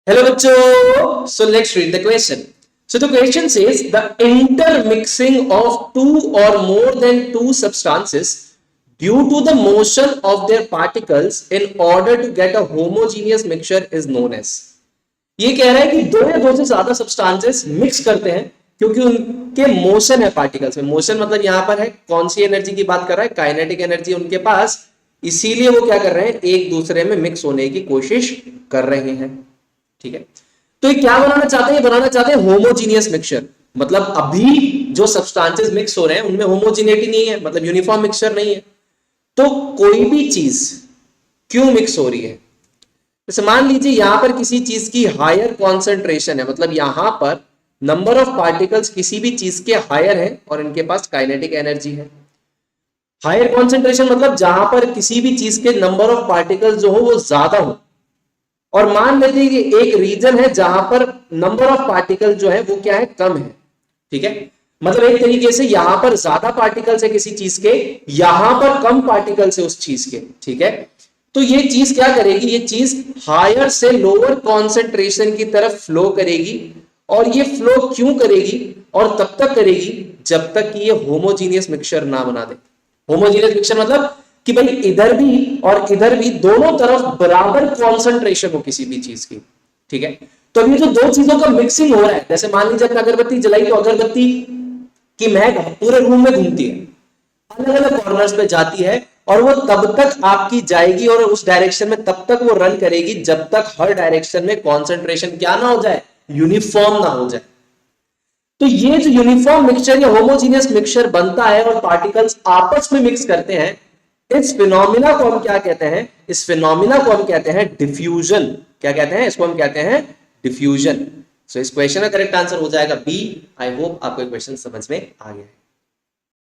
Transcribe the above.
Hello, bachcho. So let's read the question. So the question says the intermixing of two or more than two substances due to the motion of their particles in order to get a homogeneous mixture is known as. ये कह रहा है कि दो या दो से ज्यादा सब्सटेंसेस मिक्स करते हैं क्योंकि उनके मोशन है पार्टिकल्स में. मोशन मतलब यहां पर है कौन सी एनर्जी की बात कर रहा है, काइनेटिक एनर्जी उनके पास, इसीलिए वो क्या कर रहे हैं, एक दूसरे में मिक्स होने की कोशिश कर रहे हैं. ठीक है, तो ये क्या बनाना चाहते हैं, बनाना चाहते हैं होमोजीनियस मिक्सचर. मतलब अभी जो सब्सटेंसेस मिक्स हो रहे हैं उनमें होमोजीनिटी नहीं है, मतलब यूनिफॉर्म मिक्सचर नहीं है. तो कोई भी चीज क्यों मिक्स हो रही है, जैसे मान लीजिए यहां पर किसी चीज की हायर कॉन्सेंट्रेशन है, मतलब यहां पर नंबर ऑफ पार्टिकल्स किसी भी चीज के हायर है और इनके पास काइनेटिक एनर्जी है. हायर कॉन्सेंट्रेशन मतलब जहां पर किसी भी चीज के नंबर ऑफ पार्टिकल्स जो हो वो ज्यादा हो, और मान लेते हैं कि एक रीजन है जहां पर नंबर ऑफ पार्टिकल जो है वो क्या है, कम है. ठीक है, मतलब एक तरीके से यहां पर ज्यादा पार्टिकल्स है किसी चीज के, यहां पर कम पार्टिकल्स है उस चीज के. ठीक है, तो ये चीज क्या करेगी, ये चीज हायर से लोअर कॉन्सेंट्रेशन की तरफ फ्लो करेगी. और ये फ्लो क्यों करेगी, और तब तक करेगी जब तक कि ये होमोजीनियस मिक्सचर ना बना दे. होमोजीनियस मिक्सचर मतलब कि भाई इधर भी और इधर भी दोनों तरफ बराबर कॉन्सेंट्रेशन हो किसी भी चीज की. ठीक है, तो अभी जो दो चीजों का मिक्सिंग हो रहा है, जैसे मान लीजिए आपने अगरबत्ती जलाई तो अगरबत्ती की महक पूरे रूम में घूमती है, अलग अलग कॉर्नर्स पे जाती है, और वो तब तक आपकी जाएगी और उस डायरेक्शन में तब तक वो रन करेगी जब तक हर डायरेक्शन में कॉन्सेंट्रेशन क्या ना हो जाए, यूनिफॉर्म ना हो जाए. तो ये जो यूनिफॉर्म मिक्सचर या होमोजीनियस मिक्सचर बनता है और पार्टिकल्स आपस में मिक्स करते हैं, इस फिनोमिना को हम क्या कहते हैं, इस फिनोमिना को हम कहते हैं डिफ्यूजन. क्या कहते हैं, इसको हम कहते हैं डिफ्यूजन. सो इस क्वेश्चन का करेक्ट आंसर हो जाएगा बी. आई होप आपको क्वेश्चन समझ में आ गया है.